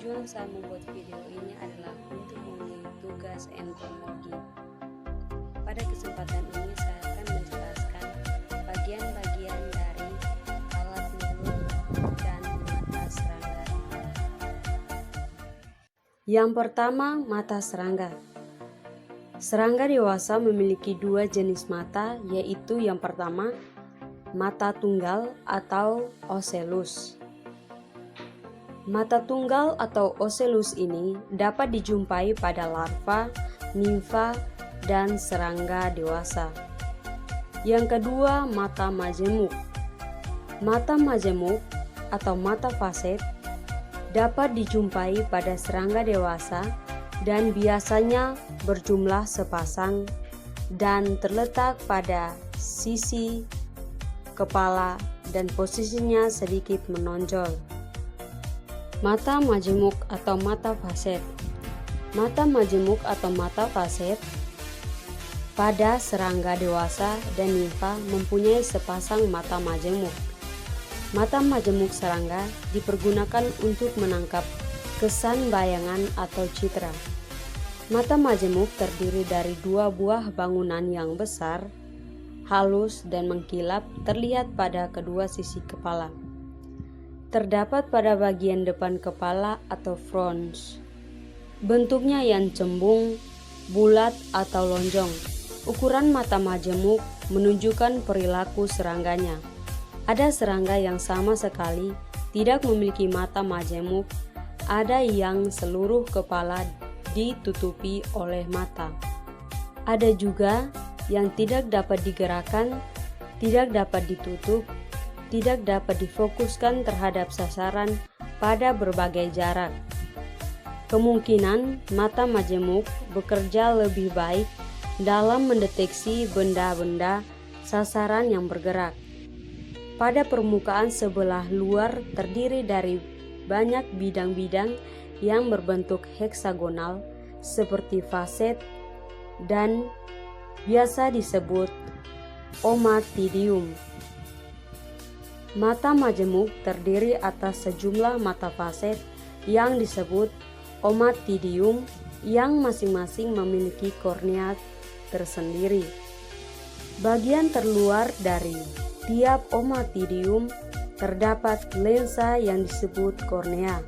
Tujuan saya membuat video ini adalah untuk memenuhi tugas entomologi. Pada kesempatan ini saya akan menjelaskan bagian-bagian dari alat mulut dan mata serangga. Yang pertama, mata serangga. Serangga dewasa memiliki dua jenis mata, yaitu yang pertama, mata tunggal atau ocellus. Mata tunggal atau ocellus ini dapat dijumpai pada larva, nimfa, dan serangga dewasa. Yang kedua, mata majemuk. Mata majemuk atau mata faset dapat dijumpai pada serangga dewasa dan biasanya berjumlah sepasang dan terletak pada sisi kepala dan posisinya sedikit menonjol. Mata majemuk atau mata faset. Mata majemuk atau mata faset pada serangga dewasa dan nimfa mempunyai sepasang mata majemuk. Mata majemuk serangga dipergunakan untuk menangkap kesan bayangan atau citra. Mata majemuk terdiri dari dua buah bangunan yang besar, halus dan mengkilap terlihat pada kedua sisi kepala. Terdapat pada bagian depan kepala atau frons. Bentuknya yang cembung, bulat atau lonjong. Ukuran mata majemuk menunjukkan perilaku serangganya. Ada serangga yang sama sekali tidak memiliki mata majemuk, ada yang seluruh kepala ditutupi oleh mata. Ada juga yang tidak dapat digerakkan, tidak dapat ditutup, tidak dapat difokuskan terhadap sasaran pada berbagai jarak. Kemungkinan mata majemuk bekerja lebih baik dalam mendeteksi benda-benda sasaran yang bergerak. Pada permukaan sebelah luar terdiri dari banyak bidang-bidang yang berbentuk heksagonal seperti faset dan biasa disebut omatidium. Mata majemuk terdiri atas sejumlah mata faset yang disebut omatidium yang masing-masing memiliki kornea tersendiri. Bagian terluar dari tiap omatidium terdapat lensa yang disebut kornea.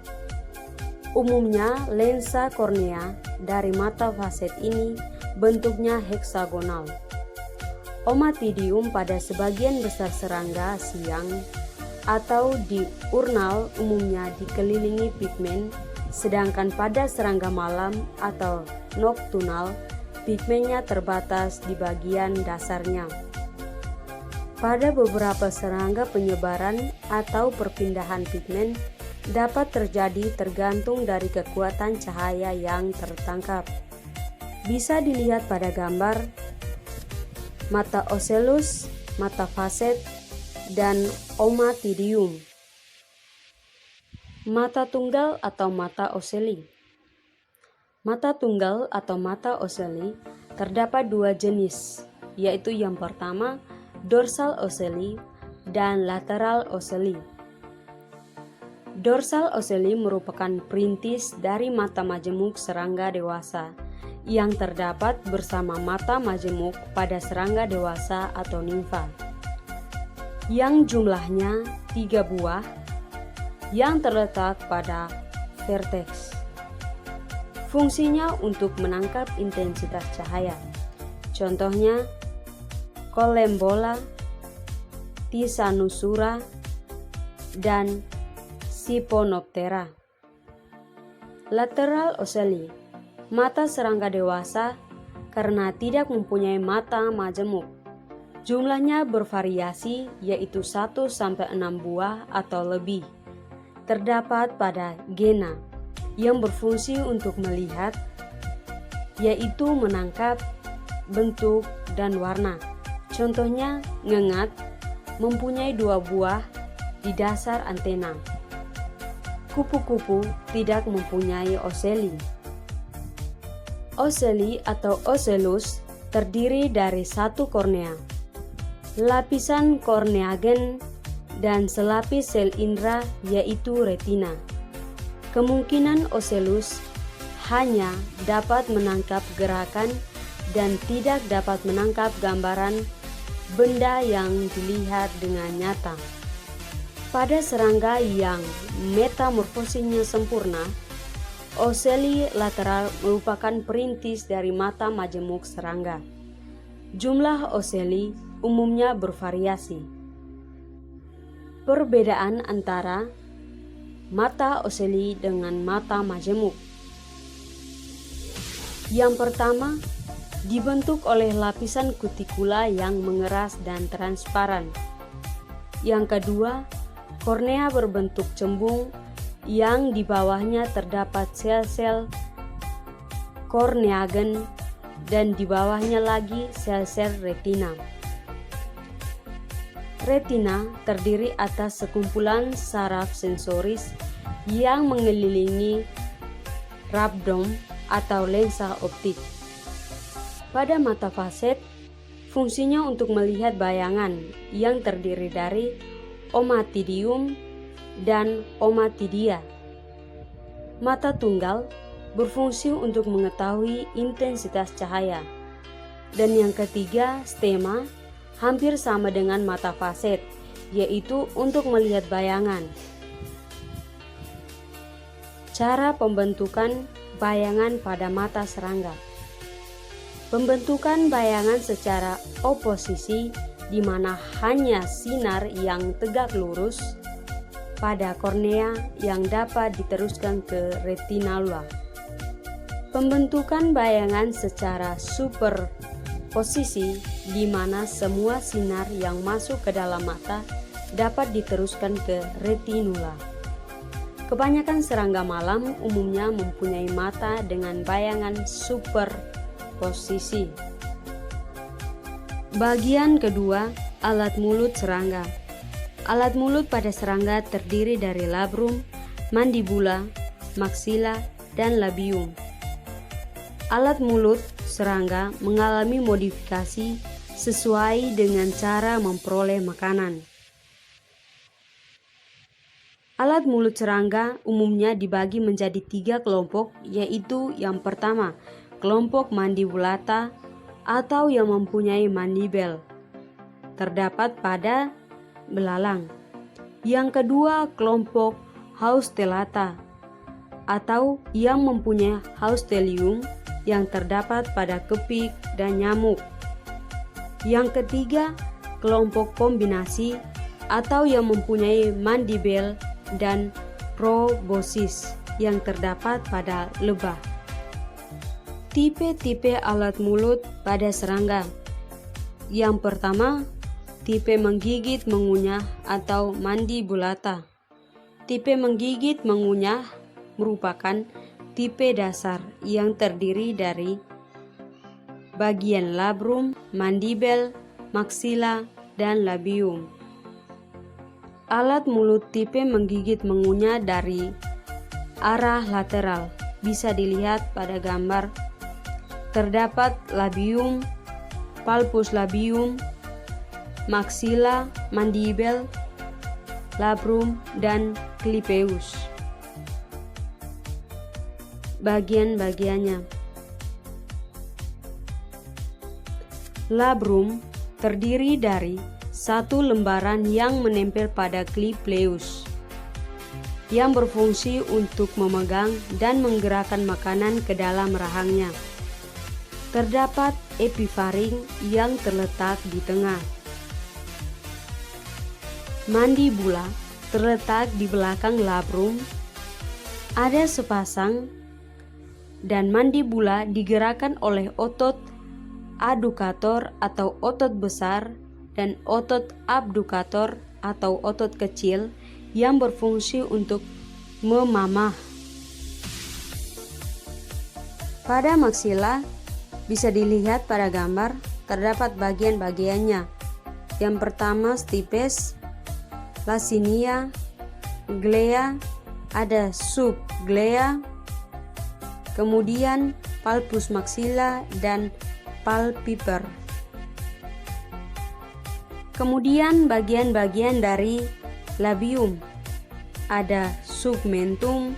Umumnya lensa kornea dari mata faset ini bentuknya heksagonal. Omatidium pada sebagian besar serangga siang atau diurnal umumnya dikelilingi pigmen, sedangkan pada serangga malam atau nokturnal pigmennya terbatas di bagian dasarnya. Pada beberapa serangga penyebaran atau perpindahan pigmen dapat terjadi tergantung dari kekuatan cahaya yang tertangkap. Bisa dilihat pada gambar mata ocellus, mata faset, dan omatidium. Mata tunggal atau mata ocelli. Mata tunggal atau mata ocelli terdapat dua jenis, yaitu yang pertama dorsal ocelli dan lateral ocelli. Dorsal ocelli merupakan perintis dari mata majemuk serangga dewasa yang terdapat bersama mata majemuk pada serangga dewasa atau nimfa, yang jumlahnya 3 buah yang terletak pada vertex. Fungsinya untuk menangkap intensitas cahaya. Contohnya Collembola, Tisanusura, dan Siponoptera. Lateral ocelli, mata serangga dewasa karena tidak mempunyai mata majemuk. Jumlahnya bervariasi yaitu 1-6 buah atau lebih. Terdapat pada gena yang berfungsi untuk melihat, yaitu menangkap bentuk dan warna. Contohnya ngengat mempunyai 2 buah di dasar antena. Kupu-kupu tidak mempunyai ocelli. Ocelli atau ocellus terdiri dari satu kornea, lapisan korneagen, dan selapis sel indera yaitu retina. Kemungkinan ocellus hanya dapat menangkap gerakan dan tidak dapat menangkap gambaran benda yang dilihat dengan nyata. Pada serangga yang metamorfosisnya sempurna, ocelli lateral merupakan perintis dari mata majemuk serangga. Jumlah ocelli umumnya bervariasi. Perbedaan antara mata ocelli dengan mata majemuk. Yang pertama, dibentuk oleh lapisan kutikula yang mengeras dan transparan. Yang kedua, kornea berbentuk cembung yang di bawahnya terdapat sel-sel korneagen dan di bawahnya lagi sel-sel retina. Retina terdiri atas sekumpulan saraf sensoris yang mengelilingi rabdom atau lensa optik. Pada mata faset, fungsinya untuk melihat bayangan yang terdiri dari omatidium dan omatidia. Mata tunggal berfungsi untuk mengetahui intensitas cahaya. Dan yang ketiga, stema, hampir sama dengan mata faset, yaitu untuk melihat bayangan. Cara pembentukan bayangan pada mata serangga. Pembentukan bayangan secara oposisi di mana hanya sinar yang tegak lurus pada kornea yang dapat diteruskan ke retinala. Pembentukan bayangan secara superposisi di mana semua sinar yang masuk ke dalam mata dapat diteruskan ke retinula. Kebanyakan serangga malam umumnya mempunyai mata dengan bayangan superposisi. Bagian kedua, alat mulut serangga. Alat mulut pada serangga terdiri dari labrum, mandibula, maksila, dan labium. Alat mulut serangga mengalami modifikasi sesuai dengan cara memperoleh makanan. Alat mulut serangga umumnya dibagi menjadi 3 kelompok, yaitu yang pertama, kelompok mandibulata atau yang mempunyai mandibel, terdapat pada belalang. Yang kedua, kelompok haustellata atau yang mempunyai haustellium yang terdapat pada kepik dan nyamuk. Yang ketiga, kelompok kombinasi atau yang mempunyai mandibel dan proboscis yang terdapat pada lebah. Tipe-tipe alat mulut pada serangga. Yang pertama, tipe menggigit mengunyah atau mandibulata. Tipe menggigit mengunyah merupakan tipe dasar yang terdiri dari bagian labrum, mandibel, maksila, dan labium. Alat mulut tipe menggigit mengunyah dari arah lateral bisa dilihat pada gambar. Terdapat labium, palpus labium, maksila, mandibel, labrum, dan clipeus. Bagian-bagiannya. Labrum terdiri dari satu lembaran yang menempel pada clipeus yang berfungsi untuk memegang dan menggerakkan makanan ke dalam rahangnya. Terdapat epifaring yang terletak di tengah. Mandibula terletak di belakang labrum. Ada sepasang dan mandibula digerakkan oleh otot adukator atau otot besar dan otot abdukator atau otot kecil yang berfungsi untuk memamah. Pada maksila bisa dilihat pada gambar, terdapat bagian-bagiannya. Yang pertama stipes, lasinia, glea, ada subglea, kemudian palpus maksila dan palpiper. Kemudian bagian-bagian dari labium, ada submentum,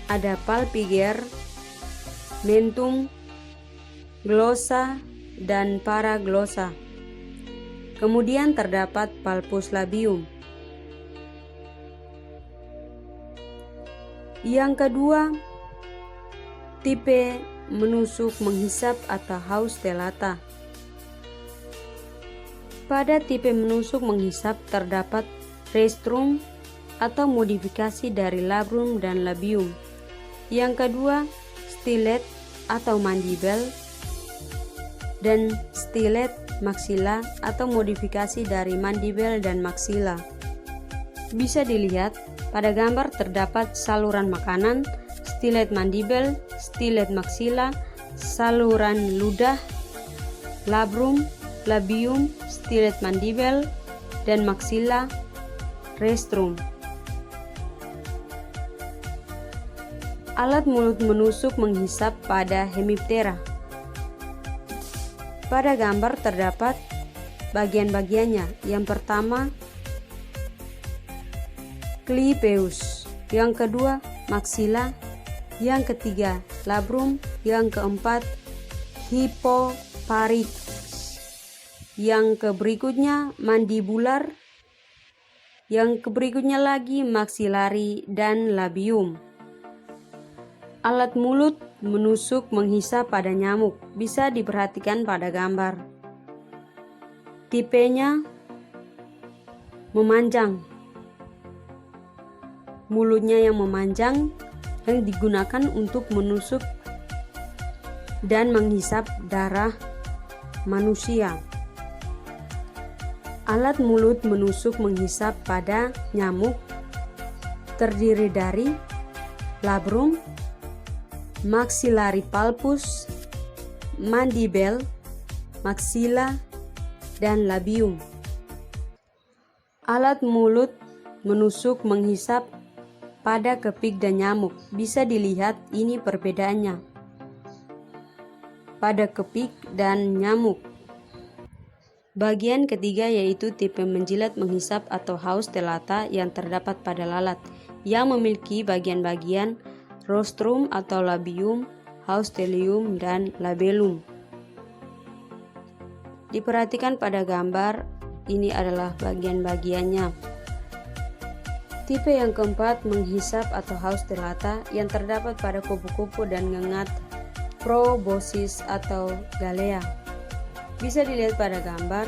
ada palpiger, mentum, glossa, dan paraglossa. Kemudian terdapat palpus labium. Yang kedua, tipe menusuk menghisap atau haustellata. Pada tipe menusuk menghisap terdapat restrum atau modifikasi dari labrum dan labium. Yang kedua, stilet atau mandibel, dan stilet maxilla atau modifikasi dari mandibel dan maxilla. Bisa dilihat pada gambar terdapat saluran makanan, stilet mandibel, stilet maxilla, saluran ludah, labrum, labium, stilet mandibel, dan maxilla, restrum. Alat mulut menusuk menghisap pada hemiptera. Pada gambar terdapat bagian-bagiannya. Yang pertama, clypeus. Yang kedua, maxilla. Yang ketiga, labrum. Yang keempat, hippoparix. Yang keberikutnya, mandibular. Yang keberikutnya lagi, maxillari dan labium. Alat mulut menusuk menghisap pada nyamuk bisa diperhatikan pada gambar. Tipenya memanjang. Mulutnya yang memanjang yang digunakan untuk menusuk dan menghisap darah manusia. Alat mulut menusuk menghisap pada nyamuk terdiri dari labrum, maxillary palpus, mandibel, maxilla, dan labium. Alat mulut menusuk menghisap pada kepik dan nyamuk. Bisa dilihat ini perbedaannya pada kepik dan nyamuk. Bagian ketiga yaitu tipe menjilat menghisap atau haustellata yang terdapat pada lalat yang memiliki bagian-bagian rostrum atau labium, haustellium, dan labellum. Diperhatikan pada gambar, ini adalah bagian-bagiannya. Tipe yang keempat menghisap atau haustellata yang terdapat pada kupu-kupu dan ngengat proboscis atau galea. Bisa dilihat pada gambar.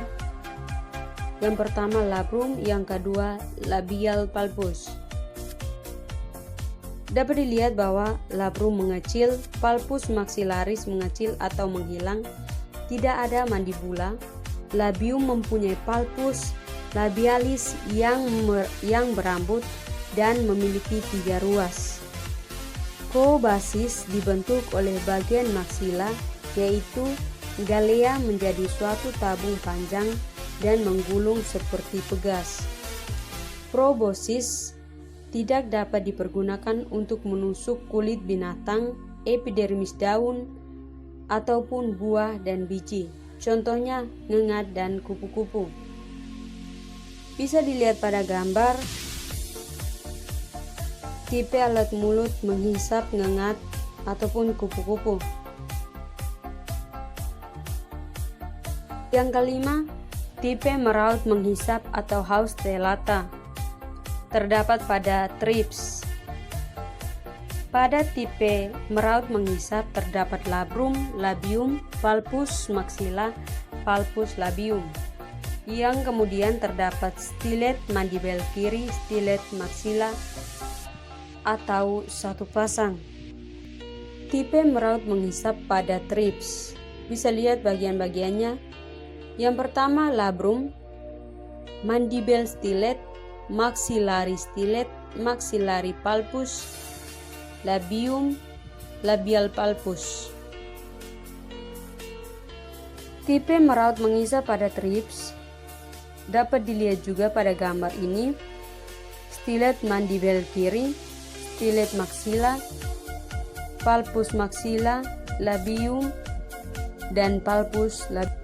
Yang pertama labrum, yang kedua labial palpus. Dapat dilihat bahwa labrum mengecil, palpus maxillaris mengecil atau menghilang, tidak ada mandibula. Labium mempunyai palpus labialis yang berambut dan memiliki 3 ruas. Proboscis dibentuk oleh bagian maxilla, yaitu galea menjadi suatu tabung panjang dan menggulung seperti pegas. Proboscis tidak dapat dipergunakan untuk menusuk kulit binatang, epidermis daun, ataupun buah dan biji. Contohnya ngengat dan kupu-kupu. Bisa dilihat pada gambar tipe alat mulut menghisap ngengat ataupun kupu-kupu. Yang kelima, tipe meraut menghisap atau haustellata. Terdapat pada thrips. Pada tipe meraut menghisap terdapat labrum, labium, palpus maxilla, palpus labium. Yang kemudian terdapat stilet mandibel kiri, stilet maxilla atau satu pasang. Tipe meraut menghisap pada thrips. Bisa lihat bagian-bagiannya. Yang pertama labrum, mandibel stilet, maxillary stilet, maxillary palpus, labium, labial palpus. Tipe meraut menghisap pada thrips dapat dilihat juga pada gambar ini. Stilet mandibel kiri, stilet maxilla, palpus maxilla, labium, dan palpus labium.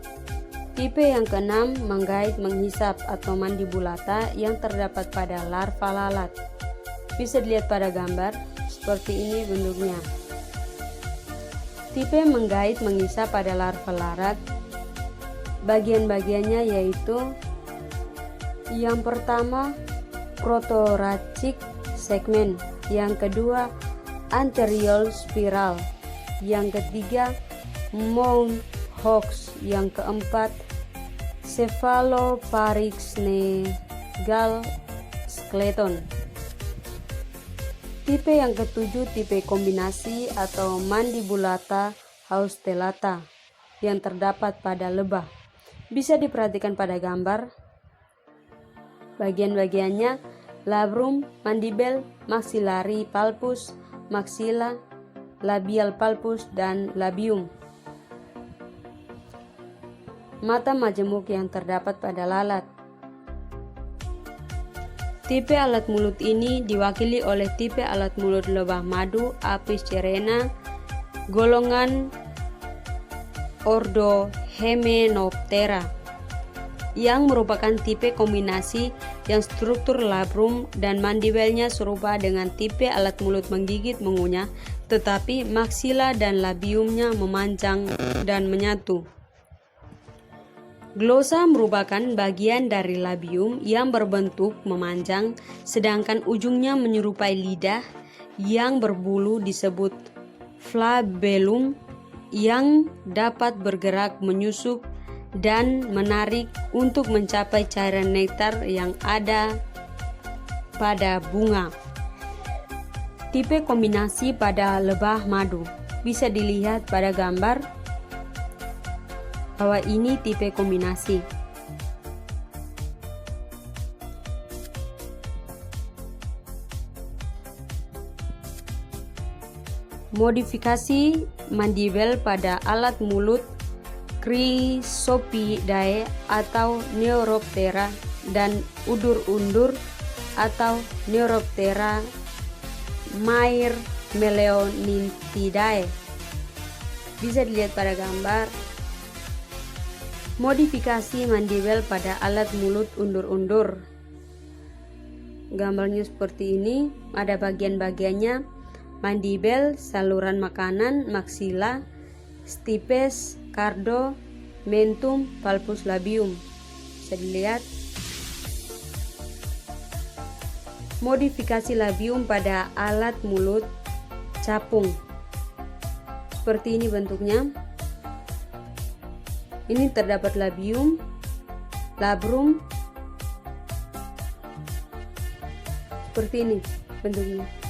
Tipe yang keenam menggait menghisap atau mandibulata yang terdapat pada larva lalat. Bisa dilihat pada gambar. Seperti ini bentuknya. Tipe menggait mengisap pada larva larat. Bagian-bagiannya yaitu yang pertama protoracik segmen, yang kedua anterior spiral, yang ketiga mount hoax, yang keempat cephaloparixnegal skeleton. Tipe yang ketujuh tipe kombinasi atau mandibulata haustellata yang terdapat pada lebah. Bisa diperhatikan pada gambar. Bagian-bagiannya labrum, mandibel, maxillary palpus, maxilla, labial palpus, dan labium. Mata majemuk yang terdapat pada lalat. Tipe alat mulut ini diwakili oleh tipe alat mulut lebah madu Apis cerana golongan ordo Hymenoptera, yang merupakan tipe kombinasi yang struktur labrum dan mandibelnya serupa dengan tipe alat mulut menggigit mengunyah, tetapi maksila dan labiumnya memanjang dan menyatu. Glosa merupakan bagian dari labium yang berbentuk memanjang, sedangkan ujungnya menyerupai lidah yang berbulu disebut flabellum, yang dapat bergerak menyusup dan menarik untuk mencapai cairan nektar yang ada pada bunga. Tipe kombinasi pada lebah madu bisa dilihat pada gambar bahwa ini tipe kombinasi. Modifikasi mandibel pada alat mulut Chrysopidae atau Neuroptera dan udur-undur atau Neuroptera Myrmeleoninthidae. Bisa dilihat pada gambar. Modifikasi mandibel pada alat mulut undur-undur. Gambarnya seperti ini, ada bagian-bagiannya: mandibel, saluran makanan, maksila, stipes, cardo, mentum, palpus labium. Bisa dilihat. Modifikasi labium pada alat mulut capung. Seperti ini bentuknya. Ini terdapat labium, labrum. Seperti ini bentuknya.